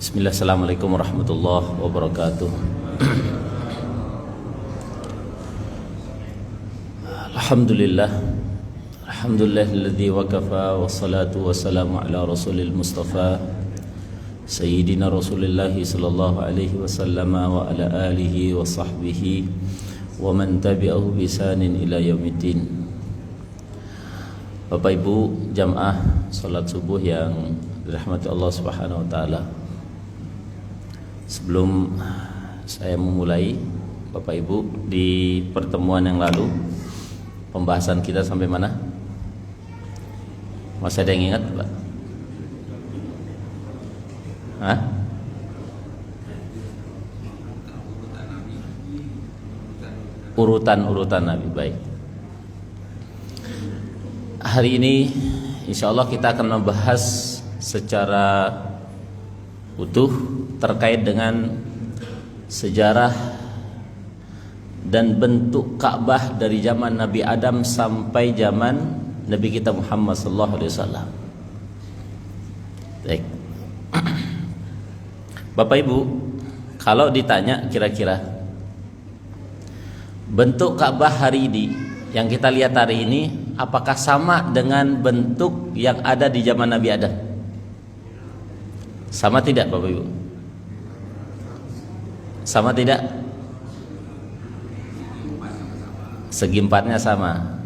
Bismillah, assalamualaikum warahmatullahi wabarakatuh. Alhamdulillah, alhamdulillahilladzi wakafa, wassalatu wassalamu ala rasulil mustafa Sayyidina Rasulillahi sallallahu alaihi wasallam wa ala alihi wa sahbihi wa man tabi'ahu bisanin ila yaumiddin. Bapak Ibu jamaah salat subuh yang dirahmati Allah Subhanahu wa taala. Sebelum saya memulai, Bapak Ibu, di pertemuan yang lalu pembahasan kita sampai mana? Masih ada yang ingat, Pak? Hah? Urutan Nabi. Baik. Hari ini insya Allah kita akan membahas secara utuh terkait dengan sejarah dan bentuk Ka'bah dari zaman Nabi Adam sampai zaman Nabi kita Muhammad sallallahu alaihi wasallam. Baik. Bapak Ibu, kalau ditanya kira-kira bentuk Ka'bah hari ini yang kita lihat hari ini apakah sama dengan bentuk yang ada di zaman Nabi Adam? Sama tidak, Bapak Ibu? Sama tidak? Segi empatnya sama.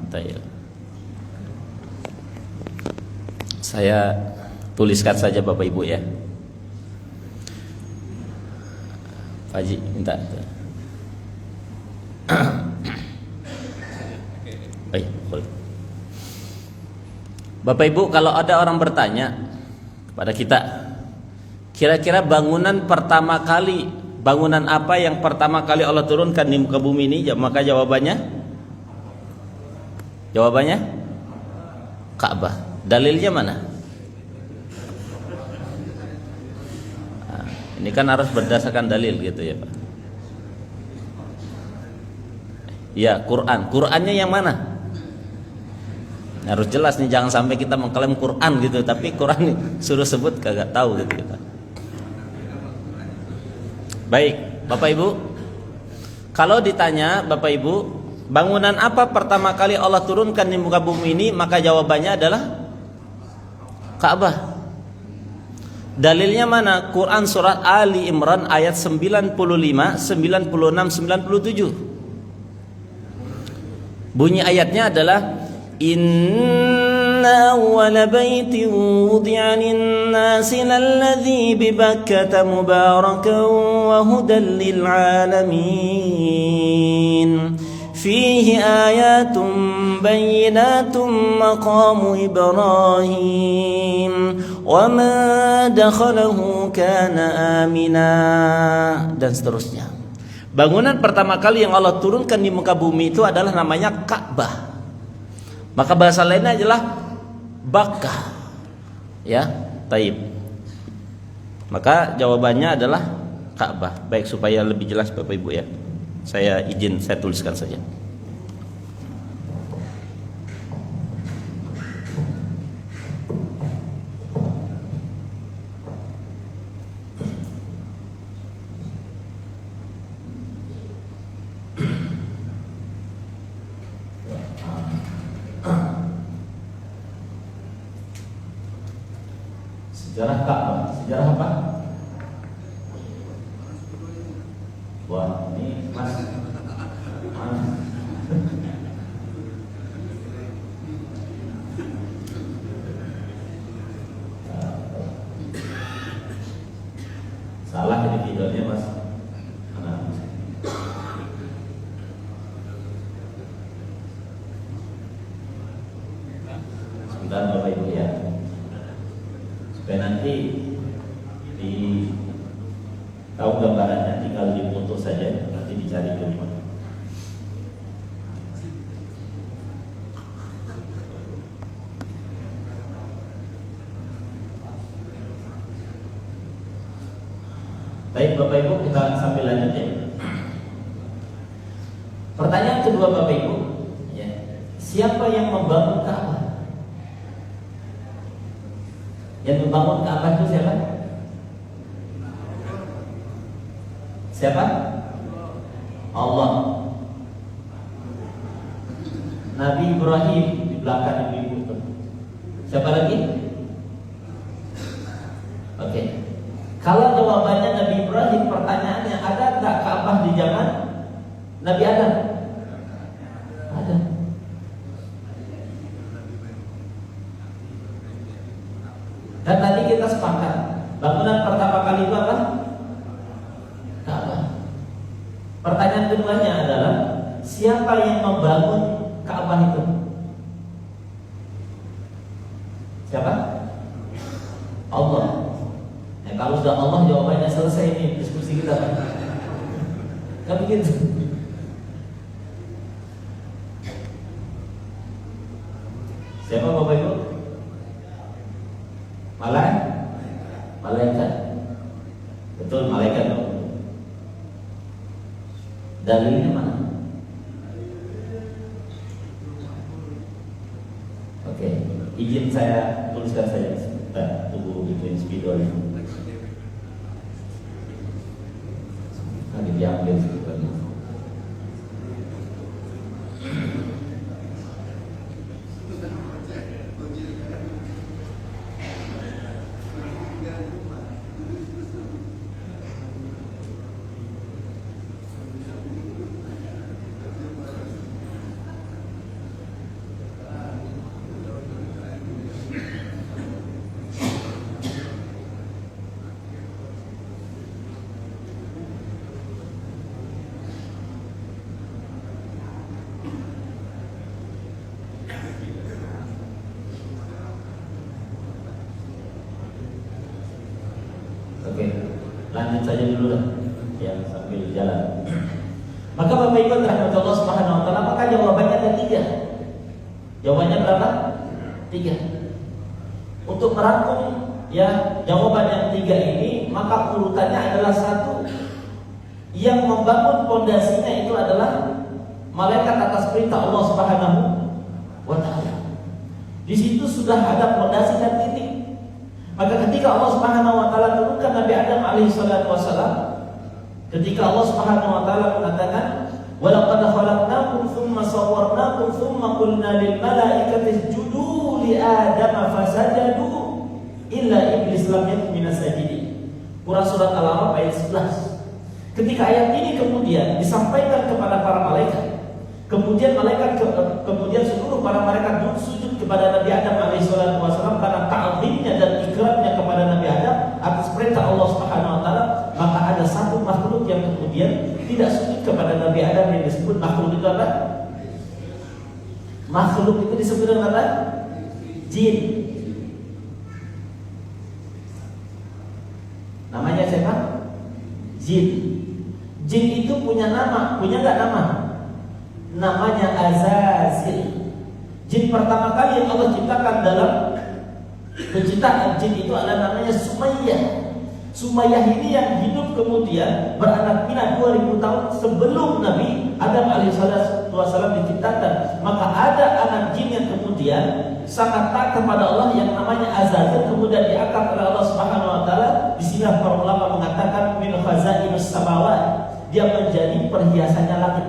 Saya tuliskan saja Bapak Ibu ya. Pak Haji minta. Baik, boleh. Bapak Ibu, kalau ada orang bertanya kepada kita, kira-kira bangunan apa yang pertama kali Allah turunkan di muka bumi ini? Maka jawabannya Ka'bah. Dalilnya mana? Nah, ini kan harus berdasarkan dalil gitu ya Pak. Ya, Qurannya yang mana? Harus jelas nih, jangan sampai kita mengklaim Quran gitu tapi Quran nih suruh sebut kagak tahu gitu kita. Baik, Bapak Ibu, kalau ditanya Bapak Ibu, bangunan apa pertama kali Allah turunkan di muka bumi ini? Maka jawabannya adalah Ka'bah. Dalilnya mana? Quran surat Ali Imran ayat 95, 96, 97. Bunyi ayatnya adalah Inna awwala baitin wudi'a lin-nasi lalladzi bi Bakkata mubarakan wa hudan lil alamin fihi ayatun bayyinatun maqamu Ibrahim wa man dakhalahu kana amina, dan seterusnya. Bangunan pertama kali yang Allah turunkan di muka bumi itu adalah namanya Ka'bah. Maka bahasa lainnya adalah Bakkah. Ya, taib. Maka jawabannya adalah Ka'bah. Baik, supaya lebih jelas Bapak Ibu ya, saya tuliskan saja. Sejarah Ka'bah. Sejarah apa? Wah, ini Mas. Salah ini videonya Mas. Sebentar Bapak Ibu ya. Supaya nanti di tahu gambarannya, tinggal dipoto saja, nanti dicari di rumah. Baik Bapak Ibu, kita sambil lanjut ya. Pertanyaan kedua Bapak Ibu ya, siapa yang membangun Ka'bah? Yang membangun Ka'bah itu siapa? Siapa? Allah. Nabi Ibrahim di belakang ibu. Siapa lagi? Oke. Kalau jawabannya Nabi Ibrahim, pertanyaannya, ada nggak Ka'bah di zaman Nabi Adam? Ada. Dan tadi kita sepakat, bangunan pertama kali itu apa? Ka'bah. Pertanyaan keduanya adalah, siapa yang membangun Ka'bah itu? Siapa? Allah. Ya, kalau sudah Allah jawabannya selesai ini diskusi kita. Kan begitu. Siapa Bapak Ibu? Malaikat. Betul, malaikat dong. Dalilnya mana? Oke, izin saya tuliskan saja. Kita tunggu bikin spidolnya. Nanti diambil sebetulnya. Oke, lanjut saja dulu lah, ya sambil jalan. Maka Bapak Ibu rahmatullah subhanahu wa ta'ala, maka jawabannya ada 3. Jawabannya berapa? 3. Untuk merangkum ya jawaban yang 3 ini, maka urutannya adalah 1. Yang membangun pondasinya itu adalah malaikat atas perintah Allah subhanahu wa ta'ala. Di situ sudah ada pondasi dan titik. Maka ketika Allah Subhanahu wa taala turunkan Nabi Adam alaihi salatu wasalam, ketika Allah Subhanahu wa taala mengatakan, "Wa laqad khalaqnakum tsumma sawwarnakum tsumma qulna lil malaikati isjudu li Adam fasajadu illa iblis lam yakun minas sajidin." Surah surat Al-A'raf ayat 11. Ketika ayat ini kemudian disampaikan kepada para malaikat, kemudian kemudian seluruh para malaikat sujud kepada Nabi Adam alaihissalatu wassalam karena ta'zimnya dan ikrarnya kepada Nabi Adam atas perintah Allah Subhanahu wa taala. Maka ada satu makhluk yang kemudian tidak sujud kepada Nabi Adam, yang disebut makhluk itu apa? Makhluk itu disebut dengan apa? Jin. Namanya siapa? Jin. Jin itu punya nama, punya enggak nama? Namanya Azazil. Jin pertama kali yang Allah ciptakan dalam penciptaan jin itu adalah namanya Sumayyah. Sumayyah ini yang hidup kemudian beranak pinak 2000 tahun sebelum Nabi Adam alaihissalam diciptakan. Maka ada anak jin yang kemudian sangat taat kepada Allah yang namanya Azazil, kemudian diangkat oleh Allah Subhanahu wa taala. Di sini para ulama mengatakan min khazainus samawat, dia menjadi perhiasannya langit.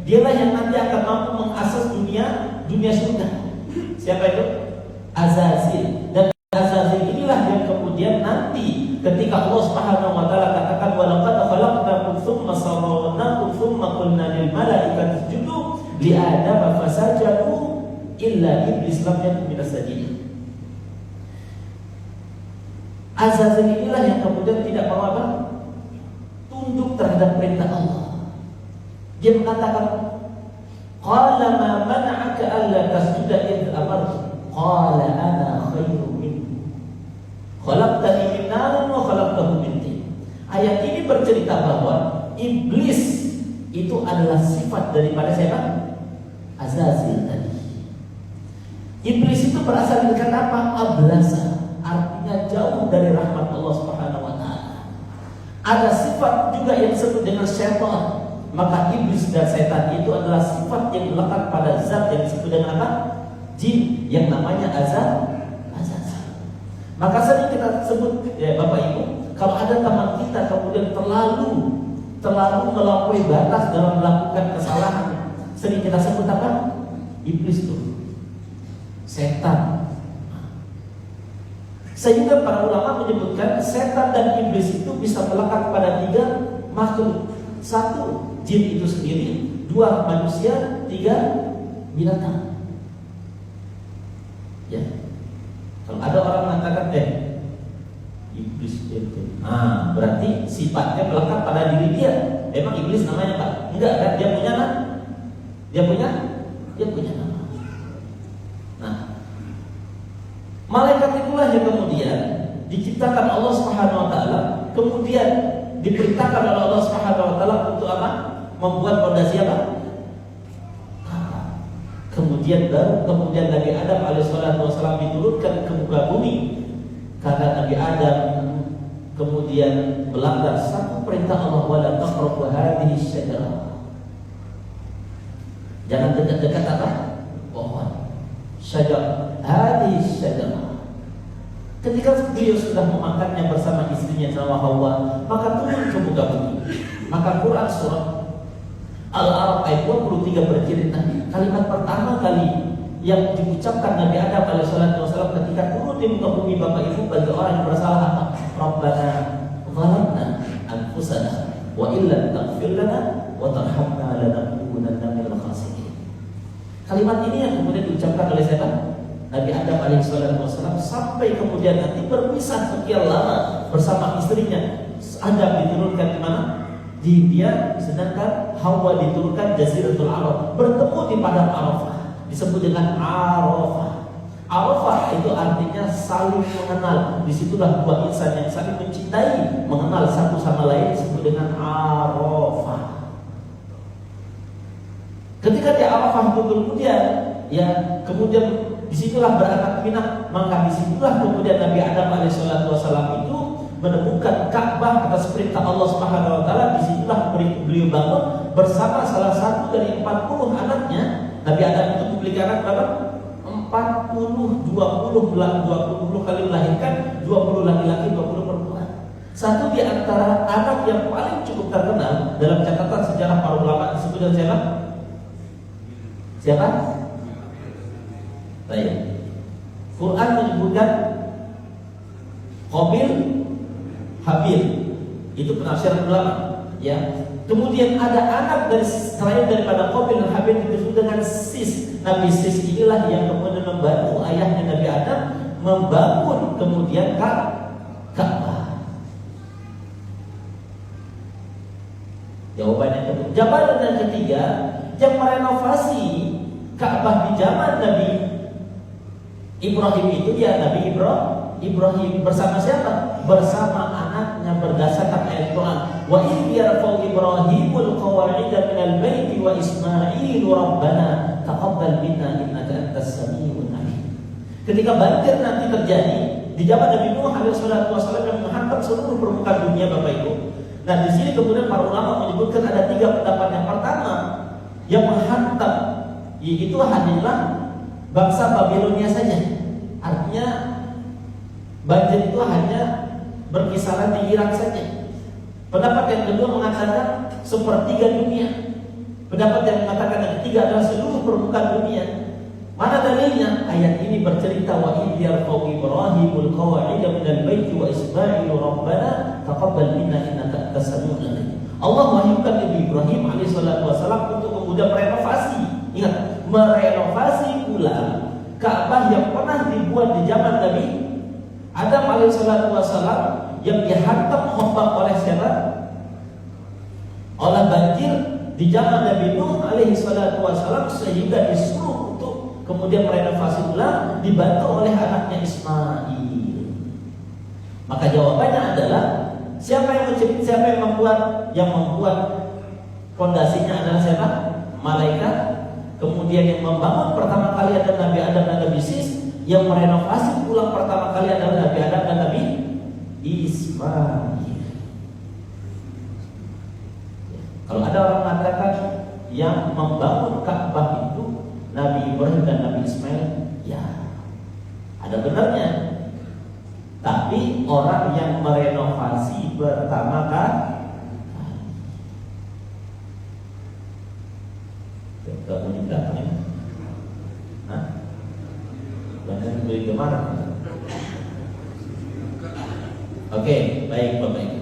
Dialah yang nanti akan mampu mengakses dunia surga. Siapa itu? Azazil. Dan Azazil inilah yang kemudian nanti ketika Allah Subhanahu wa taala katakan wa laqad khalaqnakum tsumma sawwarnakum tsumma qulna lil malaikati isjudu li Adam fasajadu illa iblis lam yakun minas sajidin. Azazil inilah yang kemudian tidak mau apa? Tunduk terhadap perintah Allah. Dia mengatakan, qala ma mana'aka alla tasjuda id amartu qala ana khairum minhu khalaqtani min narin wa khalaqtahu min tin. Ayat ini bercerita bahwa iblis itu adalah sifat daripada siapa? Azazil tadi. Iblis itu berasal dari kata apa? Ablasa, artinya jauh dari rahmat Allah Subhanahu wa taala. Ada sifat juga yang disebut dengan syaitan. Maka iblis dan setan itu adalah sifat yang melekat pada zat yang disebut dengan apa? Jin, yang namanya Azazil. Maka sering kita sebut ya Bapak Ibu, kalau ada teman kita kemudian terlalu terlalu melampaui batas dalam melakukan kesalahan, sering kita sebut apa? Iblis tuh, setan. Sehingga para ulama menyebutkan setan dan iblis itu bisa melekat pada 3 makhluk. 1, jin itu sendiri. 2, manusia. 3, binatang. Ya. Kalau ada orang mengatakan iblis itu, berarti sifatnya melekat pada diri dia. Emang iblis namanya Pak? Enggak kan? Dia punya nama. Dia punya nama. Nah, malaikat itulah yang kemudian diciptakan Allah Subhanahu wa taala, kemudian diperintahkan oleh Allah Subhanahu wa taala untuk apa? Membuat fondasi apa? Kemudian Nabi Adam alaihissalatu wassalam diturunkan ke muka bumi karena Nabi Adam kemudian melanggar satu perintah Allah, wala taqrabu hadhihi syajarah. Jangan dekat-dekat apa? Pohon. Syajarah hadhihi syajarah. Ketika beliau sudah memakannya bersama istrinya Hawa, maka turun ke muka bumi. Maka Quran surah Al-A'raf ayat 23 bercerita kalimat pertama kali yang diucapkan Nabi Adam alaihissalatu wassalam ketika turun di muka bumi Bapak Ibu bagi orang yang bersalah apa? Rabbana zalamna anfusana wa illam taghfir lana wa tarhamna lanakunanna minal khasirin. Kalimat ini yang kemudian diucapkan oleh siapa? Nabi Adam alaihissalatu wassalam sampai kemudian nanti berpisah sekian lama bersama istrinya. Adam diturunkan di mana? Di dia, sedangkan Hawa diturunkan Jaziratul Arab, bertemu di padang Arafah, disebut dengan Arafah. Arafah itu artinya saling mengenal. Disitulah 2 insan yang saling mencintai, mengenal satu sama lain, disebut dengan Arafah. Ketika di Arafah itu kemudian, kemudian disitulah beranak pinak, maka disitulah kemudian Nabi Adam alaihissalatu wassalam itu menemukan Ka'bah atas perintah Allah Subhanahu wa taala. Disitulah beliau bangun bersama salah satu dari 40 anaknya. Nabi Adam itu memiliki anak berapa? 20 kali melahirkan, 20 laki-laki, 20 perempuan. Satu di antara anak yang paling cukup terkenal dalam catatan sejarah para ulama disebut dengan siapa? Siapa? Baik. Quran menyebutkan Qabil, Habil. Itu penafsiran ulama, ya. Kemudian ada anak dari selain daripada Qabil dan Habil disebut dengan Sis. Nabi Sis inilah yang kemudian membantu ayahnya Nabi Adam membangun kemudian Ka'bah. Jawaban yang kedua. Jawaban yang ketiga, yang merenovasi Ka'bah di zaman Nabi Ibrahim itu Nabi Ibrahim bersama siapa? Bersama anaknya berdasarkan ayat Quran. Wa idh yarfa'u Ibrahimul qawa'ida minal baiti wa Ismailu rabbana taqabbal minna innaka antas samiul alim. Ketika banjir nanti terjadi di zaman Nabi Nuh alaihissalatu wassalam yang menghantam seluruh permukaan dunia Bapak Ibu. Nah, di sini kemudian para ulama menyebutkan ada 3 pendapat. Yang pertama, yang menghantam yaitu hanyalah bangsa Babilonia saja. Artinya banjir itu hanya berkisaran di Irak saja. Pendapat yang kedua mengatakan 1/3 dunia. Pendapat yang mengatakan yang ketiga adalah seluruh permukaan dunia. Mana dalilnya? Ayat ini bercerita wa idh yarfa'u Ibrahimul qawa'ida minal baiti wa Ismailu rabbana taqabbal minna innaka antas samiul alim. Allah wahyukan Nabi Ibrahim alaihissalatu wassalam untuk kemudian merenovasi. Ingat, merenovasi ulang Ka'bah yang pernah dibuat di zaman Nabi Adam alaihissalatu wassalam yang dihantam ombak oleh siapa? Oleh banjir di zaman Nabi Nuh alaihissalatu wassalam, sehingga disuruh untuk kemudian merenovasi ulang dibantu oleh anaknya Ismail. Maka jawabannya adalah siapa yang membuat? Yang membuat fondasinya adalah siapa? Malaikat. Kemudian yang membangun pertama kali adalah Nabi Adam dan Nabi Sis. Yang merenovasi ulang pertama kali adalah Nabi Adam dan Nabi Ismail. Kalau ada orang mengatakan yang membangun Ka'bah itu Nabi Ibrahim dan Nabi Ismail, ya ada benarnya. Tapi orang yang merenovasi pertama kali Bagaimana? Oke, baik Bapak Ibu.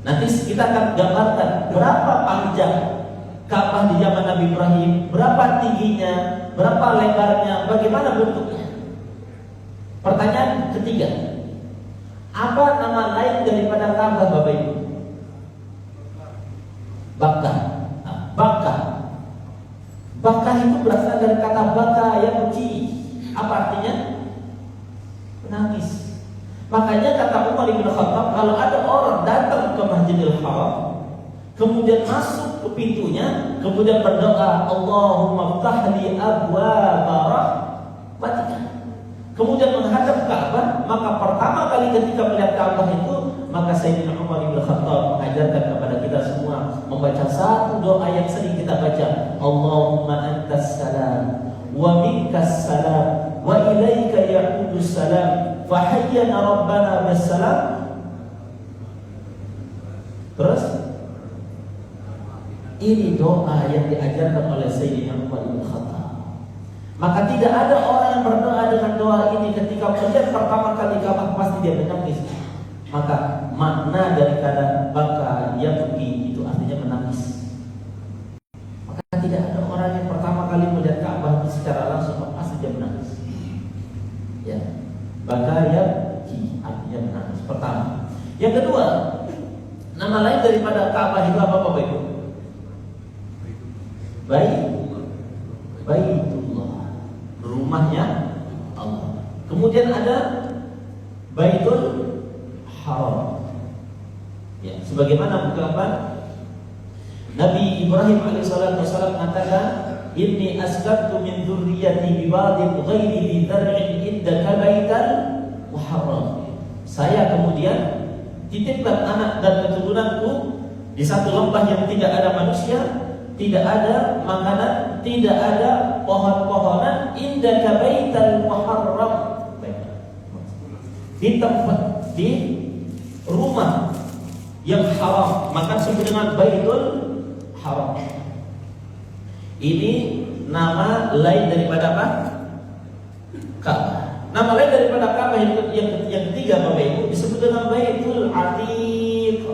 Nanti kita akan gambarkan berapa panjang Ka'bah di zaman Nabi Ibrahim, berapa tingginya, berapa lebarnya, bagaimana bentuknya. Pertanyaan ketiga, apa nama lain daripada Ka'bah Bapak Ibu? Bakkah. Bakkah. Bakkah itu berasal dari kata baka yabki. Apa artinya? Menangis. Makanya kata Umar bin Khattab, kalau ada orang datang ke Masjidil Haram, kemudian masuk ke pintunya, kemudian berdoa, Allahumma ftahli abwaaba rahmatika, kemudian menghadap Ka'bah, maka pertama kali ketika melihat Ka'bah itu, maka Sayyidina Umar bin Khattab mengajarkan kepada kita semua membaca satu doa yang sering kita baca, Allahumma antas salam wa minkas salam wa ilaika ya'udus salam fahayyana rabbana bissalam. Terus ini doa yang diajarkan oleh Sayyidina Umar bin Khattab. Maka tidak ada orang yang berdoa dengan doa ini ketika melihat pertama kali Ka'bah pasti dia menangis. Maka makna dari kata baka yabki itu artinya menangis. Maka tidak ada orang yang pertama kali melihat Ka'bah secara langsung pasti dia menangis. Ya. Baka yabki artinya menangis. Pertama. Yang kedua, nama lain daripada Ka'bah itu apa Bapak Ibu? Baitullah, rumahnya Allah. Kemudian ada Baitul Haram. Ya, sebagaimana ungkapan Nabi Ibrahim alaihissalam mengatakan, Inni askantu min dzurriyyati bi ba'din ghairi dzi dzar'in indaka baital muharram. Saya kemudian titipkan anak dan keturunanku di satu lembah yang tidak ada manusia, tidak ada makanan, tidak ada pohon-pohonan, indaka baital muharram. Di tempat, di rumah yang haram, maka disebut dengan Baitul Haram. Ini nama lain daripada apa? Ka'bah. Nama lain daripada Ka'bah yang ketiga Bapak Ibu disebut dengan Baitul Atiq.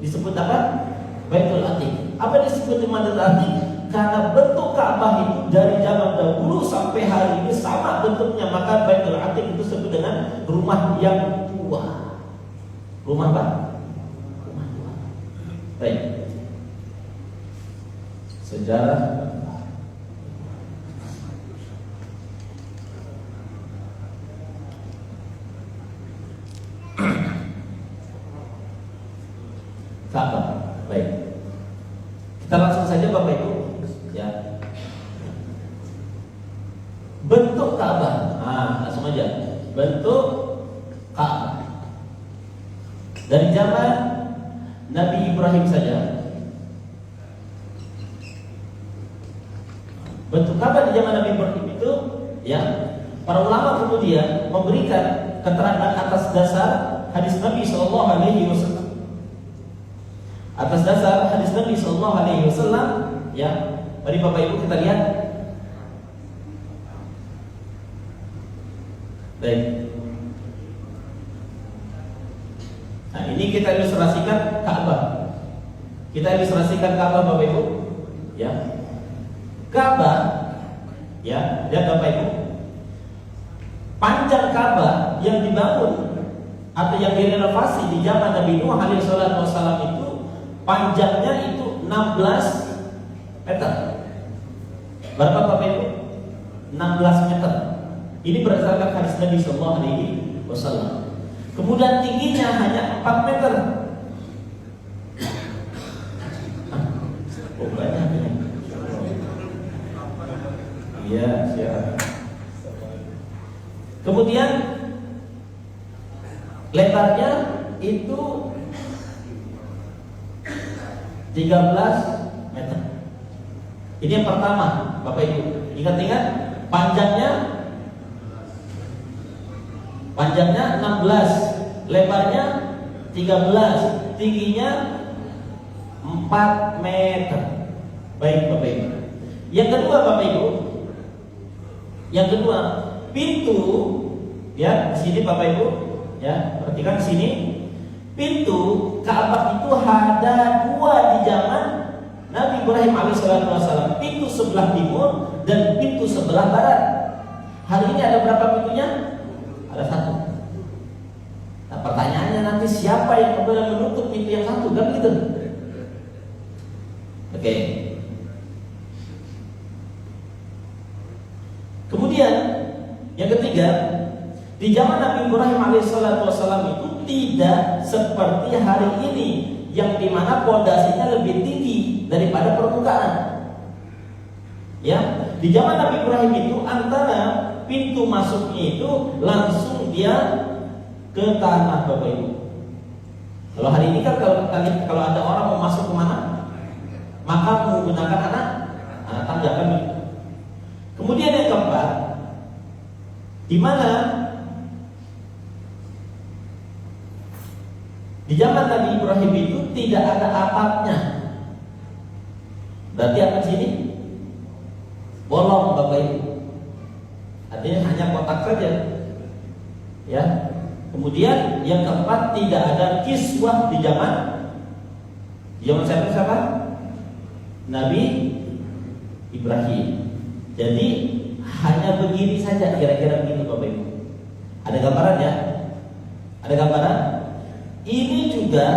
Disebut apa? Baitul Atiq. Apa disebut dengan Baitul Atiq? Karena bentuk Ka'bah itu dari zaman dahulu sampai hari ini sama bentuknya, maka Baitul Atiq itu disebut dengan rumah yang tua. Rumah apa? Rumah tua. Baik. Sejarah Ka'bah. Baik. Kita langsung saja Bapak Ibu, ya. Bentuk Ka'bah. Langsung aja. Bentuk Ka'bah. Dari zaman Nabi Ibrahim saja. Bentuk Ka'bah di zaman Nabi Ibrahim itu, ya, para ulama kemudian memberikan keterangan atas dasar hadis Nabi Shallallahu Alaihi Wasallam. Atas dasar hadis Nabi Shallallahu Alaihi Wasallam, ya, mari Bapak Ibu kita lihat. Baik. Nah, ini kita ilustrasikan Ka'bah. Kita ilustrasikan Ka'bah Bapak Ibu, ya. Ka'bah, ya, lihat Bapak Ibu. Panjang Ka'bah yang dibangun atau yang direnovasi di zaman Nabi Nuh alaihi wasallam itu panjangnya itu 16 meter. Berapa Bapak Ibu? 16 meter. Ini berdasarkan hadis Nabi sallallahu alaihi wasallam. Kemudian tingginya hanya 4 meter. Oh, banyak ya. Iya, siap. Kemudian lebarnya itu 13 meter. Ini yang pertama, Bapak Ibu. Ingat-ingat, panjangnya 16, lebarnya 13, tingginya 4 meter. Baik Bapak Ibu. Yang kedua Bapak Ibu, yang kedua, pintu Ya, di sini Bapak Ibu, ya, perhatikan di sini. Pintu Ka'bah itu ada dua di zaman Nabi Ibrahim alaihissalam. Pintu sebelah timur dan pintu sebelah barat. Hari ini ada berapa pintunya? Ada satu. Nah, pertanyaannya nanti siapa yang kemudian menutup pintu yang satu? Kan gitu. Oke. Kemudian yang ketiga, di zaman Nabi Ibrahim alaihissalam itu tidak seperti hari ini yang dimana pondasinya lebih tinggi daripada permukaan. Ya, di zaman Nabi Ibrahim itu antara pintu masuknya itu langsung dia ke tanah, Bapak Ibu. Kalau hari ini kan kalau ada orang mau masuk ke mana, maka menggunakan anak tangga kan. Kemudian yang keempat, di mana di zaman Nabi Ibrahim itu tidak ada atapnya. Berarti apa sini? Bolong, Bapak Ibu. Artinya hanya kotak saja. Ya. Kemudian yang keempat, tidak ada kiswah di zaman siapa? Nabi Ibrahim. Jadi hanya begini saja, kira-kira begitu Bapak Ibu. Ada gambaran ya? Ada gambaran? Ini juga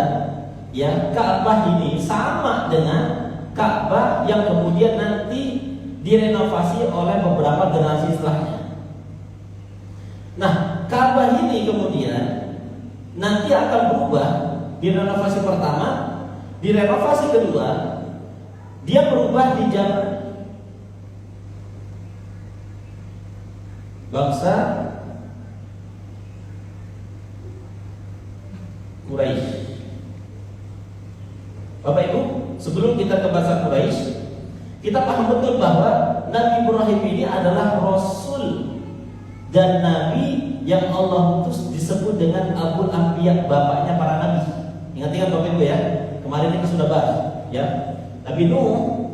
ya, Ka'bah ini sama dengan Ka'bah yang kemudian nanti direnovasi oleh beberapa generasi setelahnya. Nah, Ka'bah ini kemudian nanti akan berubah di renovasi pertama, di renovasi kedua dia berubah di zaman bangsa Quraisy. Bapak Ibu, sebelum kita ke bangsa Quraisy, kita paham betul bahwa Nabi Ibrahim ini adalah Rasul dan Nabi yang Allah utus, disebut dengan Abul Anbiya, bapaknya para nabi. Ingat-ingat Bapak Ibu ya, kemarin kita sudah bahas ya. Nabi Nuh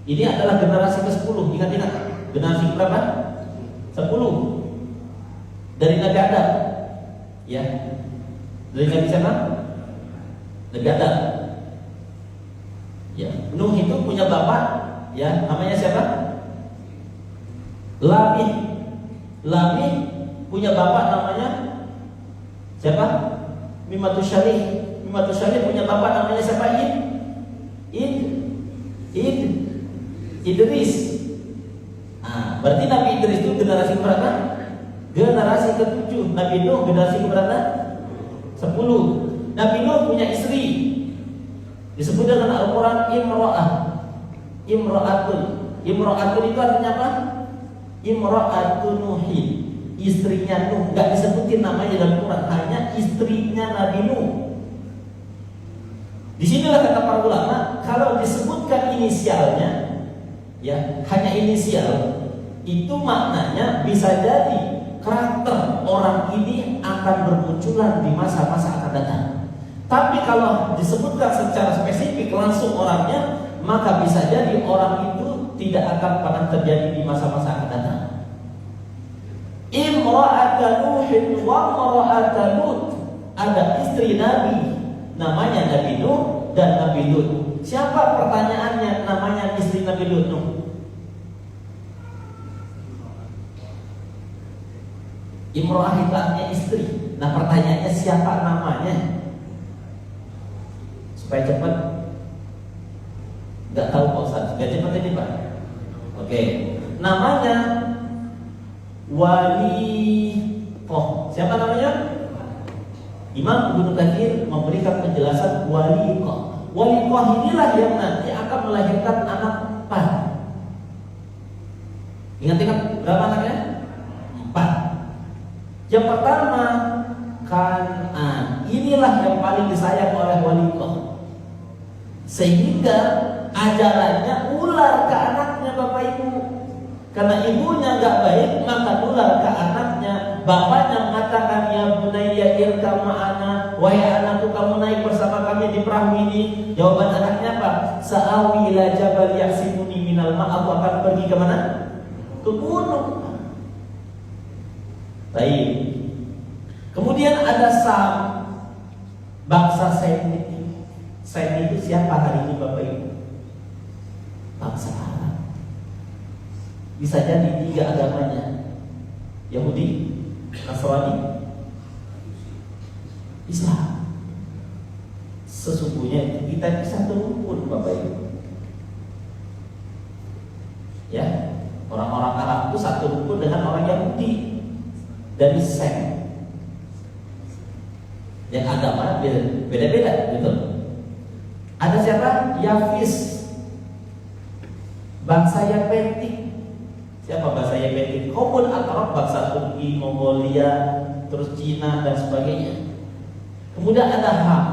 ini adalah generasi ke-10. Ingat-ingat, generasi berapa? 10 dari Nabi Adam. Ya. Dari Nabi siapa? Nabi Adam. Ya, Nuh itu punya bapak ya, namanya siapa? Lamih. Lamih punya bapak namanya siapa? Mimatusyalih. Mimatusyalih punya bapak namanya siapa? Idris. Nah, berarti Nabi Idris itu generasi berapa? Generasi ke-7. Nabi Nuh generasi berapa? 10. Nabi Nuh punya istri, disebut dengan Al-Quran Imra'ah. Imra'atun itu artinya apa? Imra'atun Nuhin, istrinya Nuh. Gak disebutin namanya dalam Quran, hanya istrinya Nabi Nuh. Disinilah kata para ulama, kalau disebutkan inisialnya, ya hanya inisial, itu maknanya bisa jadi karakter orang ini akan bermunculan di masa-masa akan datang. Tapi kalau disebutkan secara spesifik langsung orangnya, maka bisa jadi orang itu tidak akan pernah terjadi di masa-masa akan datang. Imra'ata Nuhin wa imra'ata Lut. Ada istri Nabi namanya Nabi Nuh dan Nabi Lut. Siapa pertanyaannya namanya istri Nabi Lut? Nuh. Imra'ah itu artinya istri. Nah, pertanyaannya siapa namanya? Supaya cepat. Gak tahu Pak Ustaz. Gak cepat ini Pak. Oke. Namanya Waliqah. Siapa namanya? Imam Ibnu Katsir memberikan penjelasan Waliqah. Waliqah inilah yang nanti akan melahirkan anak 4. Ingat-ingat berapa anaknya? 4. Yang pertama Kan'an. Inilah yang paling disayang oleh Waliqah, sehingga ajarannya ular ke anaknya Bapak Ibu. Karena ibunya gak baik, maka ular ke anaknya. Bapaknya mengatakan, ya bunayya irkam ma'ana, wahai anakku kamu naik bersama kami di perahu ini. Jawaban anaknya apa? Sa'awi ila jabal yahsimuni minal ma'. Aku akan pergi ke mana? Ke gunung. Baik. Kemudian ada Sam, bangsa Sem. Sem itu siapa hari ini Bapak Ibu? Bangsa Arab. Bisa jadi 3 agamanya, Yahudi, Nasrani, Islam. Sesungguhnya kita bisa terukur Bapak Ibu. Ya, orang-orang Arab itu satu rukun dengan orang Yahudi dari Sem. Yang agama beda-beda gitu. Ada siapa? Yafis, bangsa Yapetik. Siapa bangsa Yapetik? Kaumul Arab, bangsa Turki, Mongolia, terus Cina dan sebagainya. Kemudian ada Ham,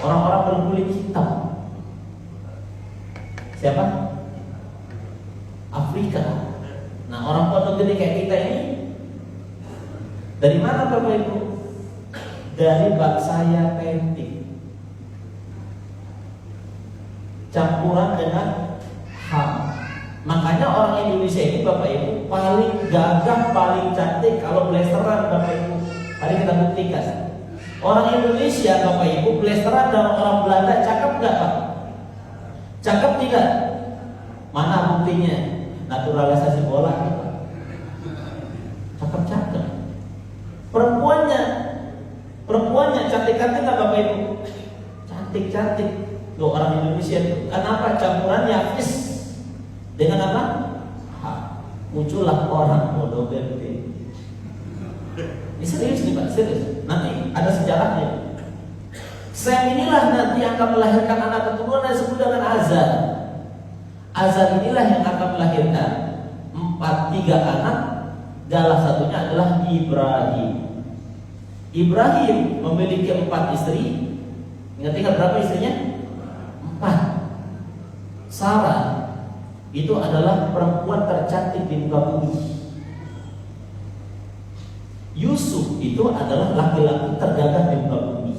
orang-orang berkulit hitam. Siapa? Afrika. Nah, orang pondok gede kayak kita ini dari mana Bapak Ibu? Dari bangsa Yapetik, campuran dengan Ham. Makanya orang Indonesia ini Bapak Ibu paling gagah, paling cantik kalau blasteran Bapak Ibu. Mari kita buktikan. Orang Indonesia Bapak Ibu blasteran dan orang Belanda cakep nggak Pak? Cakep tidak? Mana buktinya? Naturalisasi bola kita. Cakep-cakep. Perempuannya cantik-cantik nggak Bapak Ibu? Cantik-cantik. Loh, orang Indonesia itu kenapa campuran Yafis dengan apa? Muncullah orang bodoh gede. Ini serius nih Pak, serius. Nanti ada sejarahnya. Sem inilah nanti akan melahirkan anak keturunan yang disebut dengan Azar. Azar inilah yang akan melahirkan 3 anak. Salah satunya adalah Ibrahim. Ibrahim memiliki 4 istri. Ingat berapa istrinya? 4. Sarah itu adalah perempuan tercantik di muka bumi. Yusuf itu adalah laki-laki tergagah di muka bumi.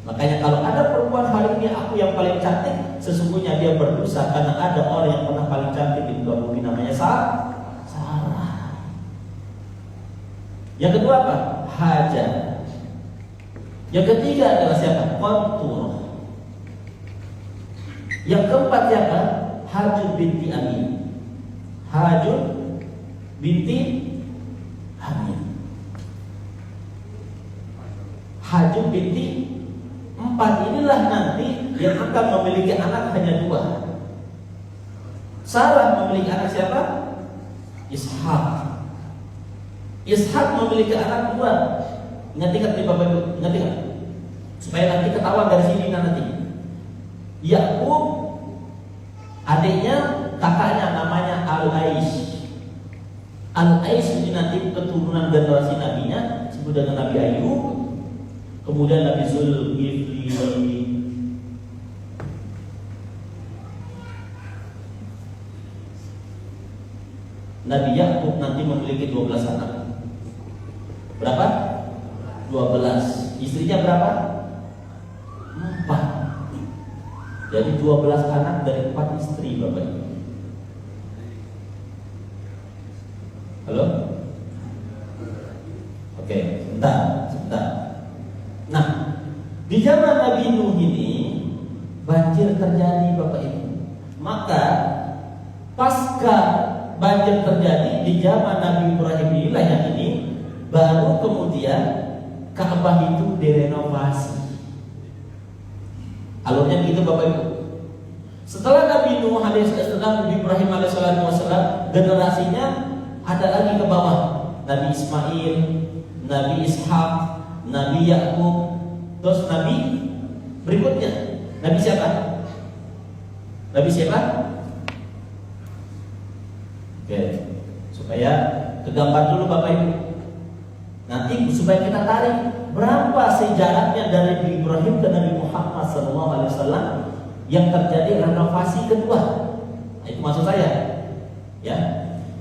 Makanya kalau ada perempuan hari ini aku yang paling cantik, sesungguhnya dia berdosa karena ada orang yang pernah paling cantik di muka bumi, namanya Sarah. Yang kedua apa? Hajar. Yang ketiga adalah siapa? Qantur. Yang keempat siapa? Hajur binti Amin. Hajur binti Amin. Hajur binti 4 inilah nanti yang akan memiliki anak hanya 2. Sarah memiliki anak siapa? Ishak. Ishak memiliki anak 2. Ingat nih Bapak Ibu, ingat. Supaya nanti ketahuan dari sini nanti. Yakub, adiknya, kakaknya namanya Al-Aish. Al-Aish ini nanti keturunan generasi nabinya, disebut dengan Nabi Ayub. Kemudian Nabi Zulkifli. Nabi Yakub nanti memiliki 12 anak. Berapa? 12. Istrinya berapa? 4. Jadi 12 anak dari 4 istri Bapak Ibu. Halo? Oke, sebentar. Nah, di zaman Nabi Nuh ini banjir terjadi Bapak Ibu. Maka pasca banjir terjadi di zaman Nabi Ibrahim inilah yang ini, baru kemudian Ka'bah itu direnovasi. Alurnya gitu Bapak Ibu. Setelah Nabi Nuh alaihissalam, Nabi Ibrahim alaihissalam, generasinya ada lagi ke bawah. Nabi Ismail, Nabi Ishak, Nabi Yakub, terus Nabi berikutnya. Nabi siapa? Nabi siapa? Oke, supaya kegambar dulu Bapak Ibu. Nanti supaya kita tarik berapa sejarahnya dari Nabi Ibrahim ke Nabi Muhammad SAW yang terjadi renovasi kedua. Nah, itu maksud saya. Ya,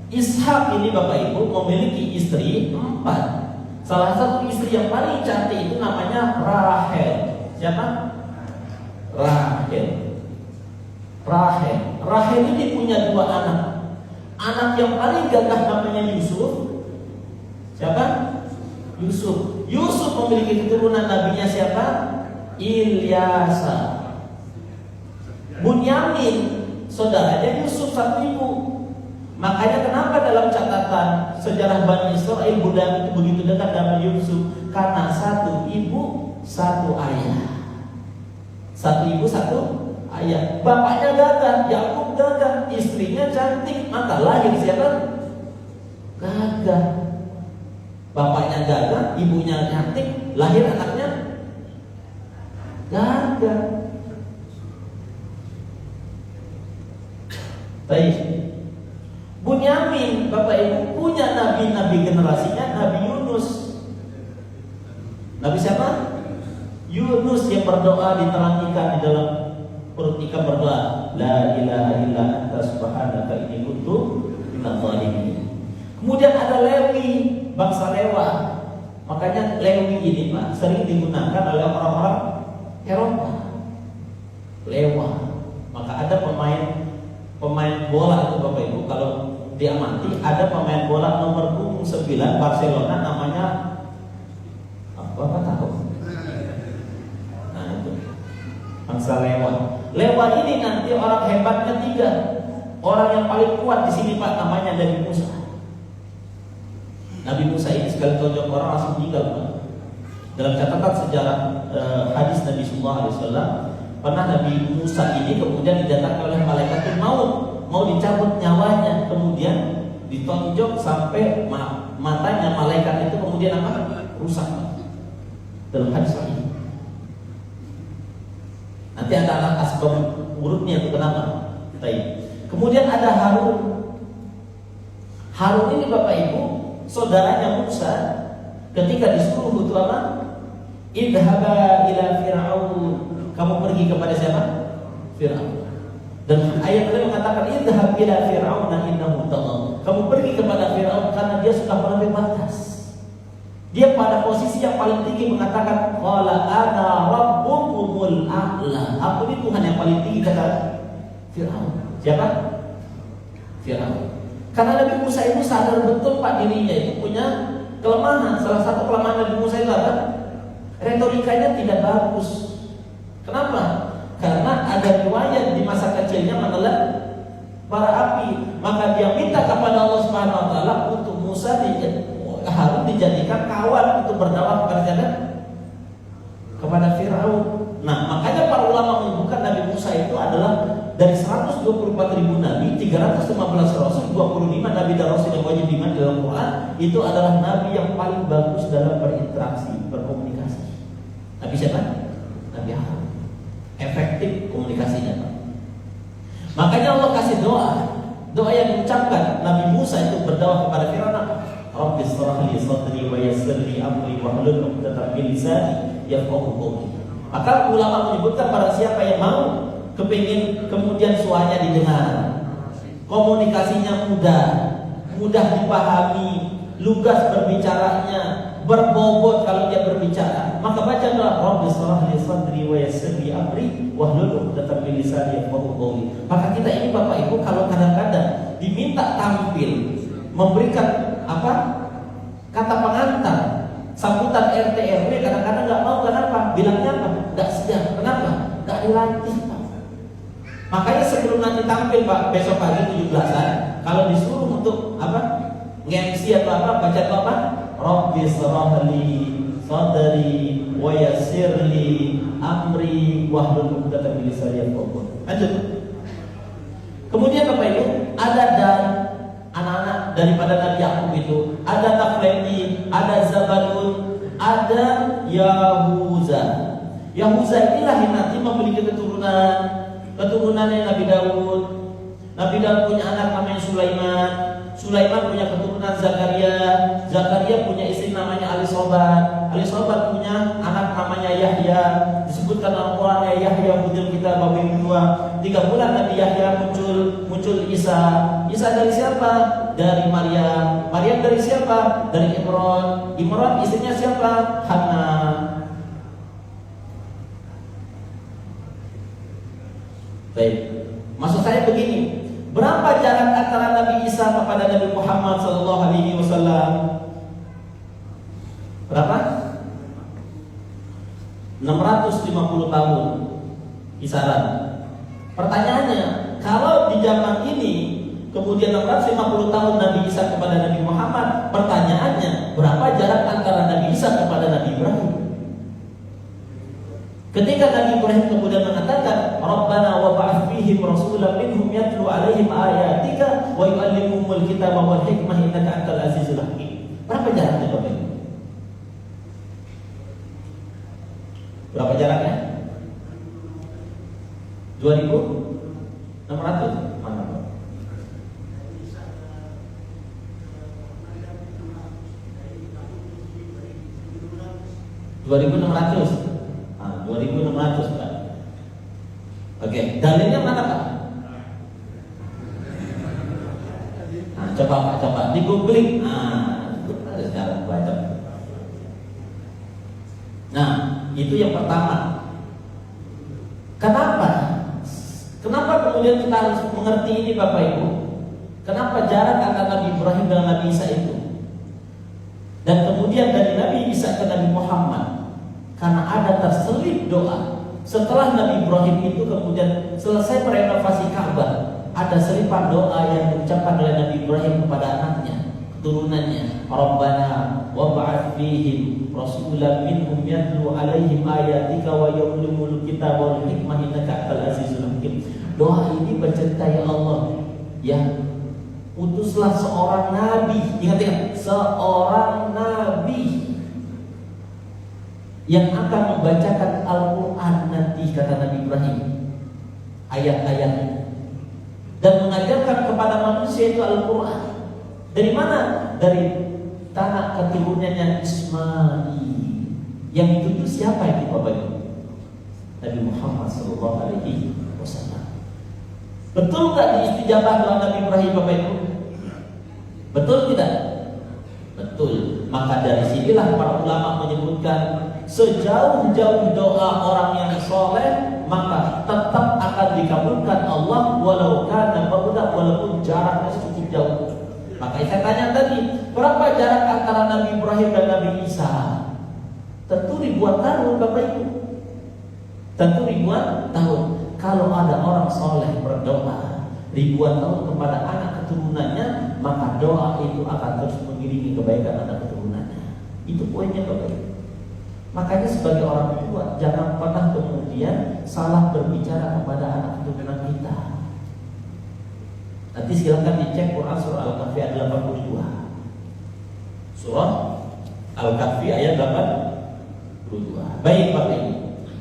Ishak ini Bapak Ibu memiliki istri 4. Salah satu istri yang paling cantik itu namanya Rahel. Siapa? Rahel ini punya 2 anak. Anak yang paling gagah namanya Yusuf. Siapa? Yusuf. Yusuf memiliki keturunan nabinya siapa? Ilyasa. Bunyamin saudaranya Yusuf satu ibu. Makanya kenapa dalam catatan sejarah Bani Israel Bunyamin itu begitu dekat dengan Yusuf? Karena satu ibu satu ayah. Satu ibu satu ayah. Bapaknya gagah, Yakub gagah, istrinya cantik, maka lahir siapa? Gagah. Bapaknya gagah, ibunya cantik, lahir anaknya gagah. Baik. Bunyamin, Bapak Ibu, punya nabi-nabi generasinya, Nabi Yunus. Nabi siapa? Yunus yang berdoa di telan ikan, di dalam perut ikan berdoa, La ilaha illa anta subhanaka inni kuntu minadz dhalimin. Kemudian ada Lewi, bangsa Lewa. Makanya Lewi ini Pak sering digunakan oleh orang-orang Eropa. Lewa. Maka ada pemain bola itu Bapak Ibu, kalau diamati ada pemain bola nomor punggung 9 Barcelona namanya Bapak tahu? Nah itu bangsa Lewa. Lewa ini nanti orang hebatnya 3. Orang yang paling kuat di sini Pak namanya Nabi Musa. Nabi Musa ini sekali tonjok orang langsung tinggal Pak. Dalam catatan sejarah hadis Nabi Sallallahu Alaihi Wasallam, pernah Nabi Musa ini kemudian didatangi oleh malaikat maut, mau dicabut nyawanya, kemudian ditonjok sampai matanya malaikat itu kemudian apa? Rusak. Dalam hadis ini. Nanti ada anak asbab urutnya itu kenapa? Baik. Kemudian ada Harun. Harun ini Bapak Ibu, saudaranya Musa, ketika disuruh itu apa? Idhaba ila Fir'aun. Kamu pergi kepada siapa? Fir'aun. Dan ayat ini mengatakan idhab ila Fir'aun innahu tagha. Kamu pergi kepada Fir'aun karena dia sudah melampaui batas. Dia pada posisi yang paling tinggi mengatakan qala ana rabbukumul a'la. Aku ini Tuhan yang paling tinggi, kata Fir'aun. Siapa? Fir'aun. Karena Nabi Musa itu sadar betul Pak dirinya itu punya kelemahan. Salah satu kelemahan Nabi Musa itu apa? Retorikanya tidak bagus. Kenapa? Karena ada riwayat di masa kecilnya menelan bara api. Maka dia minta kepada Allah Subhanahu wa taala untuk Musa harus dijadikan kawan untuk berdakwah kepada Firaun. Nah, makanya para ulama menyebutkan Nabi Musa itu adalah dari 124.000 nabi, 315 rasul, 25 nabi dan rasul yang wajib diiman dalam Quran, itu adalah nabi yang paling bagus dalam berinteraksi, berkomunikasi. Nabi siapa? Nabi Harun. Efektif komunikasinya, Pak. Makanya Allah kasih doa yang diucapkan Nabi Musa itu berdoa kepada Firaun apa? Rabbi shrah li sadri wa yassir li amri wahlul 'uqdatam min lisani yafqahu qawli. Maka ulama menyebutkan para siapa yang mau kepingin kemudian suaranya didengar, komunikasinya mudah dipahami, lugas berbicaranya, berbobot kalau dia berbicara, maka baca doa Rabbi shrah li sadri wa yassir li amri wahlul 'uqdatam min lisani yafqahu qawli. Maka kita ini Bapak Ibu kalau kadang-kadang diminta tampil memberikan kata pengantar, sambutan RT RW, kadang-kadang nggak mau. Kenapa? Bilangnya apa? Nggak siap. Kenapa? Nggak dilatih, Pak. Makanya sebelum nanti tampil Pak besok pagi 17-an, kalau disuruh untuk nge-MC atau baca apa? Rabbi shrah li sadri wa yassir li amri wahlul 'uqdatam min lisani yafqahu. Lanjut. Kemudian Bapak Ibu, ada dan anak-anak daripada Nabi Yakub itu, ada Nafleni, ada Zabalun, ada Yahuza. Yahuza inilah yang nanti memiliki keturunannya Nabi Daud. Nabi Daud punya anak namanya Sulaiman. Sulaiman punya keturunan Zakaria. Zakaria punya istri namanya Alisobat. Alisobat punya anak namanya Yahya. Disebutkan dalam Quran Yahya budil kita babi dua. 3 bulan Nabi Yahya muncul Isa. Isa dari siapa? Dari Maryam. Maryam dari siapa? Dari Imran. Imran istrinya siapa? Hana. Baik. Maksud saya begini. Berapa jarak antara Nabi Isa kepada Nabi Muhammad sallallahu alaihi wasallam? Berapa? 650 tahun kisaran. Pertanyaannya, kalau di zaman ini kemudian 650 tahun Nabi Isa kepada Nabi Muhammad, pertanyaannya, berapa jarak antara Nabi Isa kepada Nabi Ibrahim? Ketika Nabi Ibrahim kemudian mengatakan, Rabbana wa ba'ath fihim rasulan minhum yatlu alaihim ayatika wa yu'allimuhumul kitaba wal hikmah innaka antal azizul hakim. Berapa jaraknya Bapak Ibu? Berapa jaraknya? 2600? Mana Pak? 2600. 2600 Pak. Oke, dalilnya mana Pak? Nah, coba Pak, coba di googling. Ada sekarang baca. Nah, itu yang pertama. Kenapa? Kenapa kemudian kita harus mengerti ini Bapak Ibu? Kenapa jarak antara Nabi Ibrahim dan Nabi Isa itu? Dan kemudian dari Nabi Isa ke Nabi Muhammad, karena ada terselip doa. Setelah Nabi Ibrahim itu kemudian selesai merenovasi Ka'bah, ada selipan doa yang diucapkan oleh Nabi Ibrahim kepada anaknya, keturunannya. Rabbana wa ba'ath fihim rasulan minhum yatlu alaihim ayatika wa yu'allimuhumul kitaba wal hikmah innaka antal azizul hakim. Doa ini bercerita, ya Allah, ya, utuslah seorang nabi. Ingat-ingat, seorang nabi yang akan membacakan Al-Quran nanti, kata Nabi Ibrahim, ayat-ayatnya, dan mengajarkan kepada manusia itu Al-Quran. Dari mana? Dari tanah keturunannya Ismail. Yang dituju siapa itu Bapak Ibu? Nabi Muhammad SAW. Betul nggak diistijabah doa Nabi Ibrahim Bapak Ibu? Betul tidak? Betul. Maka dari sinilah para ulama menyebutkan, sejauh-jauh doa orang yang soleh maka tetap akan dikabulkan Allah walau kana ba'da, walaupun jaraknya cukup jauh. Maka saya tanya tadi, berapa jarak antara Nabi Ibrahim dan Nabi Isa? Tentu ribuan tahun Bapak Ibu. Tentu ribuan tahun. Kalau ada orang soleh berdoa ribuan tahun kepada anak keturunannya, maka doa itu akan terus mengiringi kebaikan anak keturunannya. Itu poinnya Bapak Ibu. Makanya sebagai orang tua jangan pernah kemudian salah berbicara kepada anak keturunan kita. Nanti silakan dicek Quran surah Al-Kahfi ayat 82. Surah Al-Kahfi ayat 82. Baik Bapak Ibu.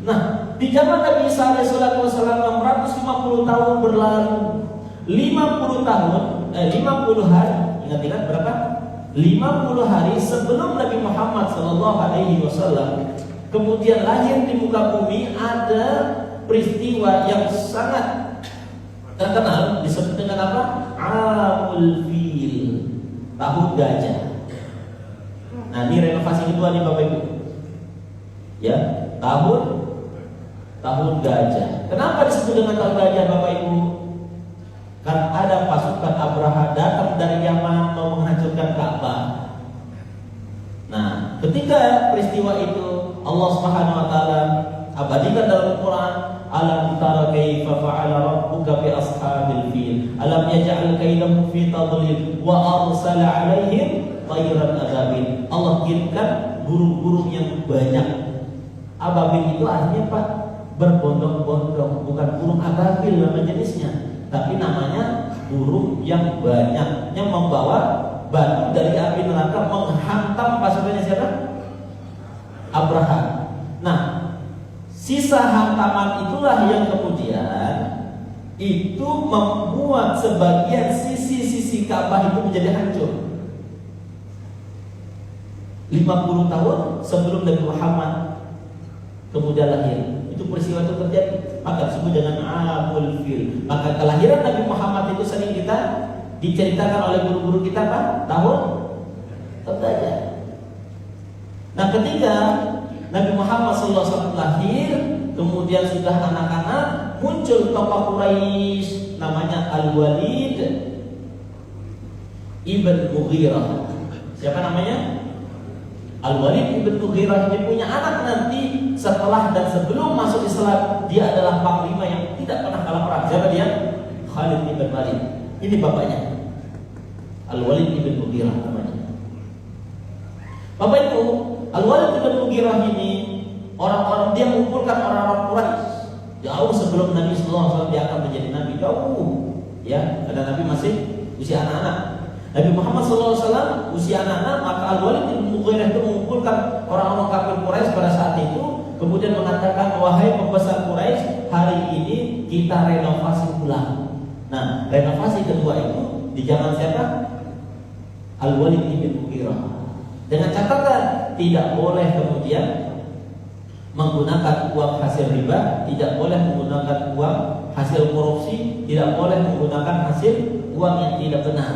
Nah, di zaman Nabi Isa alaihissalam 650 tahun berlalu, 50 tahun 50 hari, ingat-ingat berapa? 50 hari sebelum Nabi Muhammad SAW kemudian lahir di muka bumi, ada peristiwa yang sangat terkenal disebut dengan apa? Amul Fil, tahun gajah. Nah, ini renovasi kedua nih Bapak Ibu. Ya, tahun gajah. Kenapa disebut dengan tahun gajah Bapak Ibu? Kan ada pasukan Abraha datang dari Yaman mau menghancurkan Ka'bah. Nah, ketika peristiwa itu Allah Subhanahu wa taala abadikan dalam Al-Qur'an, alam tara kaifa fa'ala rabbuka bi ashabil fil alam yaj'al kaidahum fi tadlil wa arsala 'alaihim tayran ababil. Allah kirimkan burung-burung yang banyak. Ababil itu artinya Pak, berbondong-bondong, bukan burung ababil nama jenisnya, tapi namanya burung yang banyak, yang membawa batu dari api neraka menghantam pasukannya siapa? Abraha. Nah, sisa hantaman itulah yang kemudian itu membuat sebagian sisi-sisi Ka'bah itu menjadi hancur. 50 tahun sebelum Nabi Muhammad kemudian lahir, itu peristiwa itu terjadi, maka disebut dengan Amul Fil. Maka kelahiran Nabi Muhammad itu sering kita diceritakan oleh guru-guru kita Pak, tahun tergajah. Nah, ketika Nabi Muhammad SAW lahir, kemudian sudah anak-anak, muncul tokoh Quraisy namanya Al-Walid ibn Mughirah. Siapa namanya? Al-Walid ibn Mughirah ini punya anak nanti setelah dan sebelum masuk Islam, dia adalah panglima yang tidak pernah kalah perang. Siapa dia? Khalid ibn Walid. Ini bapaknya, Al-Walid ibn Mughirah namanya. Bapak itu, Al-Walid ibn Mughirah ini orang-orang, dia mengumpulkan orang-orang Quraisy jauh sebelum Nabi sallallahu alaihi wasallam dia akan menjadi nabi, jauh. Ya, karena Nabi masih usia anak-anak. Nabi Muhammad SAW usia anak-anak, maka Al-Walid bin Mughirah itu mengumpulkan orang-orang kafir Quraisy pada saat itu, kemudian mengatakan, wahai pembesar Quraisy, hari ini kita renovasi ulang. Nah, renovasi kedua itu di zaman siapa? Al-Walid bin Mughirah. Dengan catatan tidak boleh kemudian menggunakan uang hasil riba, tidak boleh menggunakan uang hasil korupsi, tidak boleh menggunakan hasil uang yang tidak benar.